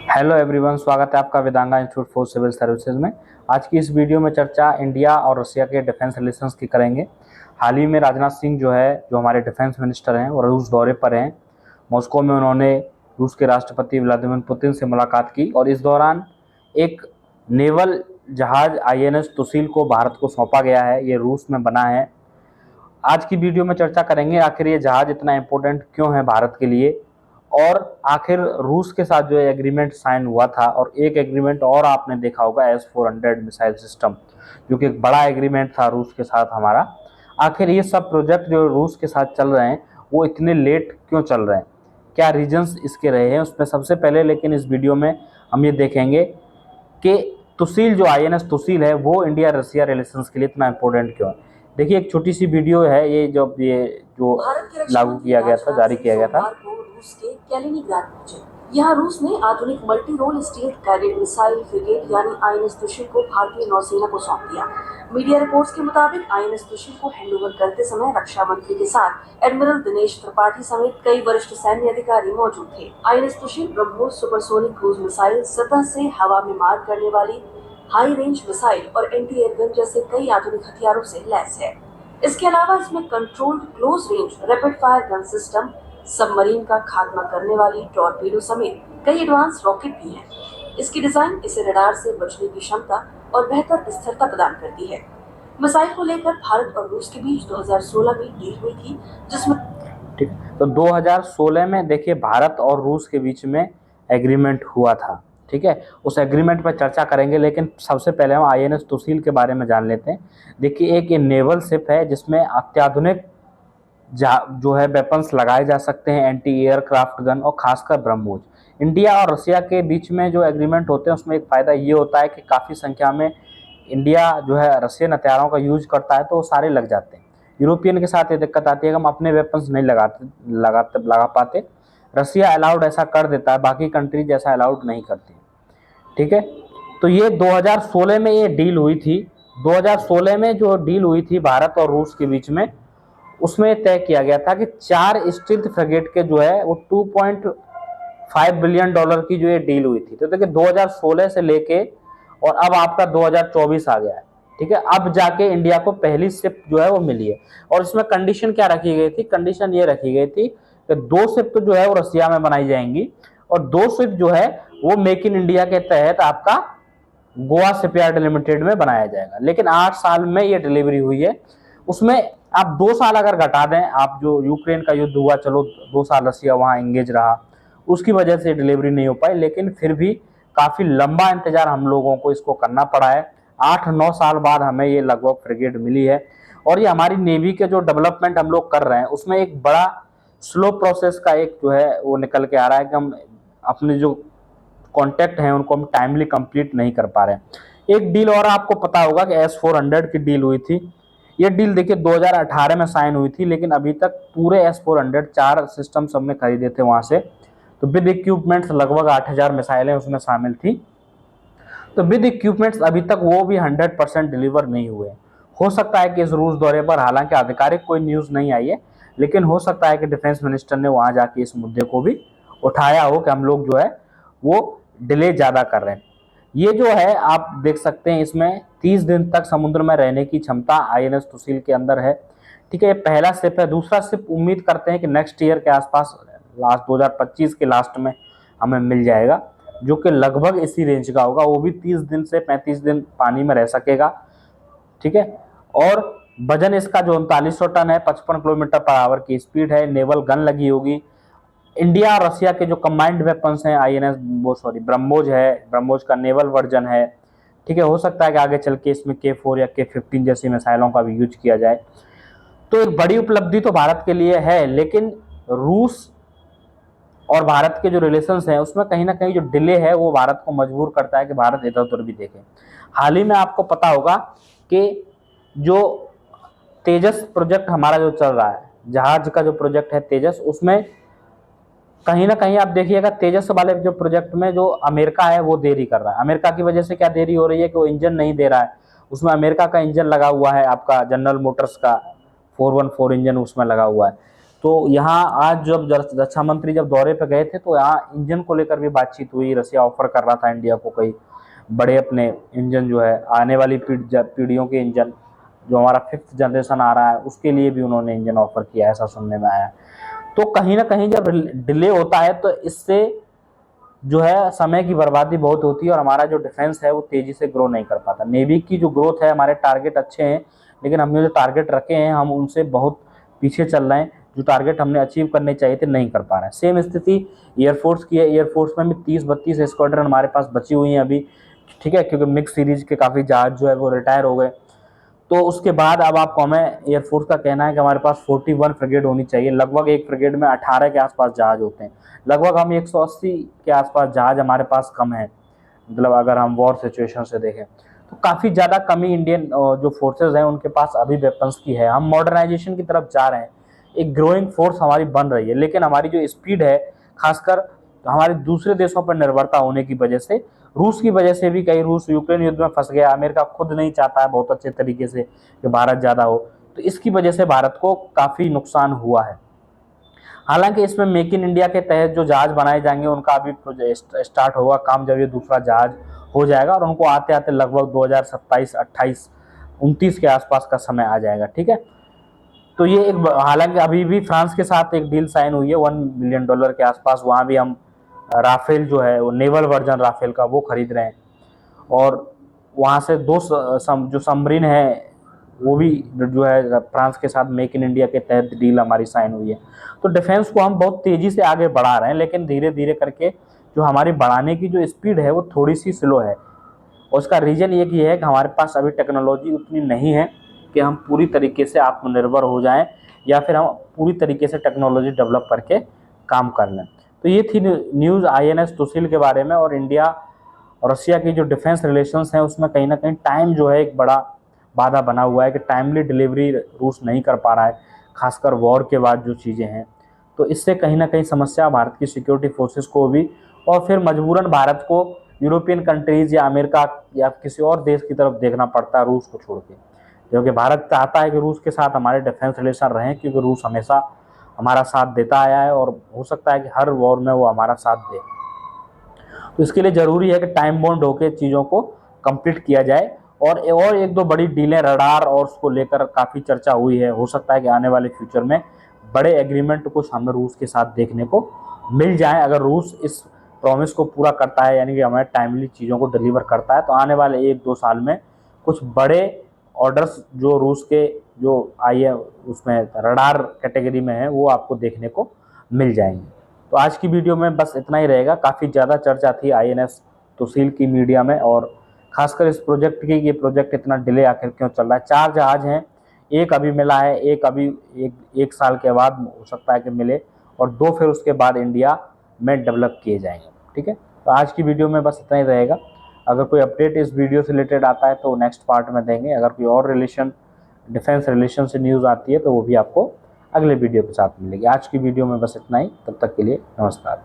Hello everyone, स्वागत है आपका वेदांगा इंस्टीट्यूट फॉर सिविल सर्विसेज में। आज की इस वीडियो में चर्चा इंडिया और रशिया के डिफेंस रिलेशंस की करेंगे। हाल ही में राजनाथ सिंह जो हमारे डिफेंस मिनिस्टर हैं, वो रूस दौरे पर हैं। मॉस्को में उन्होंने रूस के राष्ट्रपति व्लादिमीर पुतिन से मुलाकात की और इस दौरान एक नेवल जहाज INS तुसील को भारत को सौंपा गया है। ये रूस में बना है। आज की वीडियो में चर्चा करेंगे आखिर ये जहाज इतना इम्पोर्टेंट क्यों है भारत के लिए, और आखिर रूस के साथ जो एग्रीमेंट साइन हुआ था, और एक एग्रीमेंट और आपने देखा होगा S-400 मिसाइल सिस्टम, जो कि एक बड़ा एग्रीमेंट था रूस के साथ हमारा। आखिर ये सब प्रोजेक्ट जो रूस के साथ चल रहे हैं वो इतने लेट क्यों चल रहे हैं, क्या रीजंस इसके रहे हैं उसमें सबसे पहले। लेकिन इस वीडियो में हम ये देखेंगे कि तुसील जो INS तुसील है वो इंडिया रशिया रिलेशंस के लिए इतना इम्पोर्टेंट क्यों है। देखिए, एक छोटी सी वीडियो है ये जो लागू किया गया था, जारी किया गया था। रूस के कैलिनिंग्राड पहुंचे। यहाँ रूस ने आधुनिक multi role stealth guided missile frigate यानी INS तुसील को भारतीय नौसेना को सौंप दिया। मीडिया रिपोर्ट्स के मुताबिक INS तुसील को हैंडओवर करते समय रक्षा मंत्री के साथ एडमिरल दिनेश त्रिपाठी समेत कई वरिष्ठ सैन्य अधिकारी मौजूद थे। INS Tushil BrahMos supersonic cruise missile, सतह से हवा में मार करने वाली हाई रेंज मिसाइल और एंटी एयरगन जैसे कई आधुनिक हथियारों से लैस है। इसके अलावा इसमें controlled close range rapid fire gun system, submarine का खात्मा करने वाली टॉर्पीडो समेत कई एडवांस रॉकेट भी हैं। इसकी डिजाइन इसे रडार से बचने की क्षमता और बेहतर स्थिरता प्रदान करती है। मिसाइल को लेकर भारत और रूस के बीच 2016 में डील हुई थी, जिसमें ठीक है, तो 2016 में देखिए भारत और रूस के बीच में एग्रीमेंट हुआ था। ठीक है, उस एग्रीमेंट पर चर्चा करेंगे, लेकिन सबसे पहले हम INS तुसील के बारे में जान लेते हैं। देखिए, एक ये नेवल शिप है जिसमें अत्याधुनिक जो है वेपन्स लगाए जा सकते हैं, एंटी एयरक्राफ्ट गन, और खासकर ब्रह्मोस। इंडिया और रशिया के बीच में जो एग्रीमेंट होते हैं उसमें एक फ़ायदा ये होता है कि काफ़ी संख्या में इंडिया जो है रशियन हथियारों का यूज करता है, तो वो सारे लग जाते हैं। यूरोपियन के साथ ये दिक्कत आती है कि हम अपने वेपन्स नहीं लगा पाते। रशिया अलाउड ऐसा कर देता है, बाकी कंट्रीज ऐसा अलाउड नहीं करती। ठीक है, तो ये 2016 में ये डील हुई थी। 2016 में जो डील हुई थी भारत और रूस के बीच में, उसमें तय किया गया था कि 4 स्टील्थ फ्रिगेट के जो है वो $2.5 बिलियन की जो ये डील हुई थी। तो देखिए 2016 से लेके और अब आपका 2024 आ गया है। ठीक है, अब जाके इंडिया को पहली शिप जो है वो मिली है। और इसमें कंडीशन क्या रखी गई थी? कंडीशन ये रखी गई थी कि 2 शिप तो जो है वो रसिया में बनाई जाएंगी, और 2 शिप जो है वो मेक इन इंडिया के तहत आपका गोवा शिपयार्ड लिमिटेड में बनाया जाएगा। लेकिन 8 साल में ये डिलीवरी हुई है। उसमें आप 2 साल अगर घटा दें, आप जो यूक्रेन का युद्ध हुआ, चलो 2 साल रसिया वहाँ एंगेज रहा, उसकी वजह से डिलीवरी नहीं हो पाई, लेकिन फिर भी काफ़ी लंबा इंतजार हम लोगों को इसको करना पड़ा है। 8-9 साल बाद हमें ये लगभग फ्रिगेट मिली है। और ये हमारी नेवी के जो डेवलपमेंट हम लोग कर रहे हैं उसमें एक बड़ा स्लो प्रोसेस का एक जो है वो निकल के आ रहा है कि हम अपने जो कॉन्टैक्ट हैं उनको हम टाइमली कंप्लीट नहीं कर पा रहे हैं। एक डील और आपको पता होगा कि S-400 की डील हुई थी। ये डील देखिए 2018 में साइन हुई थी, लेकिन अभी तक पूरे S-400 4 सिस्टम्स हमने खरीदे थे वहाँ से, तो विद इक्विपमेंट्स लगभग 8000 मिसाइलें उसमें शामिल थी। तो विद इक्विपमेंट्स अभी तक वो भी 100% डिलीवर नहीं हुए। हो सकता है कि इस रूस दौरे पर, हालांकि आधिकारिक कोई न्यूज़ नहीं आई है, लेकिन हो सकता है कि डिफेंस मिनिस्टर ने वहाँ जाके इस मुद्दे को भी उठाया हो कि हम लोग जो है वो डिले ज़्यादा कर रहे हैं। ये जो है आप देख सकते हैं, इसमें 30 दिन तक समुद्र में रहने की क्षमता INS तुसील के अंदर है। ठीक है, ये पहला शिप है। दूसरा शिप उम्मीद करते हैं कि नेक्स्ट ईयर के आसपास, लास्ट 2025 के लास्ट में हमें मिल जाएगा, जो कि लगभग इसी रेंज का होगा। वो भी 30 दिन से 35 दिन पानी में रह सकेगा। ठीक है, और वजन इसका जो 3900 टन है, 55 किलोमीटर पर आवर की स्पीड है, नेवल गन लगी होगी। इंडिया और रशिया के जो कंबाइंड वेपन्स हैं ब्रह्मोस है, ब्रह्मोस का नेवल वर्जन है। ठीक है, हो सकता है कि आगे चल के इसमें K4 या K15 जैसी मिसाइलों का भी यूज किया जाए। तो एक बड़ी उपलब्धि तो भारत के लिए है, लेकिन रूस और भारत के जो रिलेशंस हैं उसमें कहीं ना कहीं जो डिले है वो भारत को मजबूर करता है कि भारत इधर उधर भी देखे। हाल ही में आपको पता होगा कि जो तेजस प्रोजेक्ट हमारा जो चल रहा है, जहाज का जो प्रोजेक्ट है तेजस, उसमें कहीं ना कहीं आप देखिएगा तेजस वाले जो प्रोजेक्ट में जो अमेरिका है वो देरी कर रहा है। अमेरिका की वजह से क्या देरी हो रही है कि वो इंजन नहीं दे रहा है। उसमें अमेरिका का इंजन लगा हुआ है, आपका जनरल मोटर्स का 414 इंजन उसमें लगा हुआ है। तो यहाँ आज जब रक्षा मंत्री जब दौरे पे गए थे तो यहाँ इंजन को लेकर भी बातचीत हुई। रसिया ऑफर कर रहा था इंडिया को कई बड़े अपने इंजन जो है आने वाली पीढ़ियों के इंजन, जो हमारा 5th जनरेशन आ रहा है उसके लिए भी उन्होंने इंजन ऑफर किया, ऐसा सुनने में आया। तो कहीं ना कहीं जब डिले होता है तो इससे जो है समय की बर्बादी बहुत होती है और हमारा जो डिफेंस है वो तेजी से ग्रो नहीं कर पाता। नेवी की जो ग्रोथ है, हमारे टारगेट अच्छे हैं लेकिन हमने जो टारगेट रखे हैं हम उनसे बहुत पीछे चल रहे हैं। जो टारगेट हमने अचीव करने चाहिए थे नहीं कर पा रहे हैं। सेम स्थिति एयरफोर्स की है। एयरफोर्स में भी 30-32 स्क्वाड्रन हमारे पास बची हुई हैं अभी, ठीक है, क्योंकि मिक्स सीरीज के काफ़ी जहाज जो है वो रिटायर हो गए। तो उसके बाद अब आपको हमें एयरफोर्स का कहना है कि हमारे पास 41 फ्रिगेड होनी चाहिए। लगभग एक फ्रिगेड में 18 के आसपास जहाज होते हैं। लगभग हम 180 के आसपास जहाज हमारे पास कम है, मतलब अगर हम वॉर सिचुएशन से देखें तो काफ़ी ज़्यादा कमी इंडियन जो फोर्सेज हैं उनके पास अभी वेपन्स की है। हम मॉडर्नाइजेशन की तरफ जा रहे हैं, एक ग्रोइंग फोर्स हमारी बन रही है, लेकिन हमारी जो स्पीड है खासकर हमारे दूसरे देशों पर निर्भरता होने की वजह से, रूस की वजह से भी, कई रूस यूक्रेन युद्ध में फंस गया, अमेरिका खुद नहीं चाहता है बहुत अच्छे तरीके से कि भारत ज़्यादा हो, तो इसकी वजह से भारत को काफ़ी नुकसान हुआ है। हालांकि इसमें मेक इन इंडिया के तहत जो जहाज बनाए जाएंगे उनका अभी प्रोजेक्ट स्टार्ट होगा काम जब ये दूसरा जहाज हो जाएगा और उनको आते आते लगभग 2027, 28, 29 के आसपास का समय आ जाएगा, ठीक है। तो ये एक, हालांकि अभी भी फ्रांस के साथ एक डील साइन हुई है $1 बिलियन के आसपास, वहाँ भी हम राफेल जो है वो नेवल वर्जन राफेल का वो खरीद रहे हैं और वहाँ से जो सबमरीन है वो भी जो है फ्रांस के साथ मेक इन इंडिया के तहत डील हमारी साइन हुई है। तो डिफेंस को हम बहुत तेज़ी से आगे बढ़ा रहे हैं, लेकिन धीरे धीरे करके जो हमारी बढ़ाने की जो स्पीड है वो थोड़ी सी स्लो है। और उसका रीज़न ये कि है कि हमारे पास अभी टेक्नोलॉजी उतनी नहीं है कि हम पूरी तरीके से आत्मनिर्भर हो जाएं या फिर हम पूरी तरीके से टेक्नोलॉजी डेवलप करके काम कर लें। तो ये थी न्यूज़ INS तुसील के बारे में। और इंडिया और रशिया की जो डिफेंस रिलेशंस हैं उसमें कहीं ना कहीं टाइम जो है एक बड़ा बाधा बना हुआ है कि टाइमली डिलीवरी रूस नहीं कर पा रहा है, खासकर वॉर के बाद जो चीज़ें हैं। तो इससे कहीं ना कहीं समस्या भारत की सिक्योरिटी फोर्सेस को भी, और फिर मजबूरन भारत को यूरोपियन कंट्रीज़ या अमेरिका या किसी और देश की तरफ देखना पड़ता है रूस को छोड़ के, क्योंकि भारत चाहता है कि रूस के साथ हमारे डिफेंस रिलेशन रहें, क्योंकि रूस हमेशा हमारा साथ देता आया है और हो सकता है कि हर वॉर में वो हमारा साथ दे। तो इसके लिए ज़रूरी है कि टाइम बाउंड होकर चीज़ों को कंप्लीट किया जाए। और एक दो बड़ी डीलें रडार और उसको लेकर काफ़ी चर्चा हुई है। हो सकता है कि आने वाले फ्यूचर में बड़े एग्रीमेंट कुछ हमें रूस के साथ देखने को मिल जाए। अगर रूस इस प्रॉमिस को पूरा करता है, यानी कि हमें टाइमली चीज़ों को डिलीवर करता है, तो आने वाले 1-2 साल में कुछ बड़े ऑर्डर्स जो रूस के जो आई है उसमें रडार कैटेगरी में है वो आपको देखने को मिल जाएंगे। तो आज की वीडियो में बस इतना ही रहेगा। काफ़ी ज़्यादा चर्चा थी INS तुसील की मीडिया में, और खासकर इस प्रोजेक्ट की, ये प्रोजेक्ट इतना डिले आखिर क्यों चल रहा है। 4 जहाज हैं, एक अभी मिला है, एक अभी एक साल के बाद हो सकता है कि मिले, और 2 फिर उसके बाद इंडिया में डेवलप किए जाएंगे, ठीक है। तो आज की वीडियो में बस इतना ही रहेगा। अगर कोई अपडेट इस वीडियो से रिलेटेड आता है तो नेक्स्ट पार्ट में देंगे। अगर कोई और डिफेंस रिलेशन से न्यूज़ आती है तो वो भी आपको अगले वीडियो के साथ मिलेगी। आज की वीडियो में बस इतना ही, तब तक के लिए नमस्कार।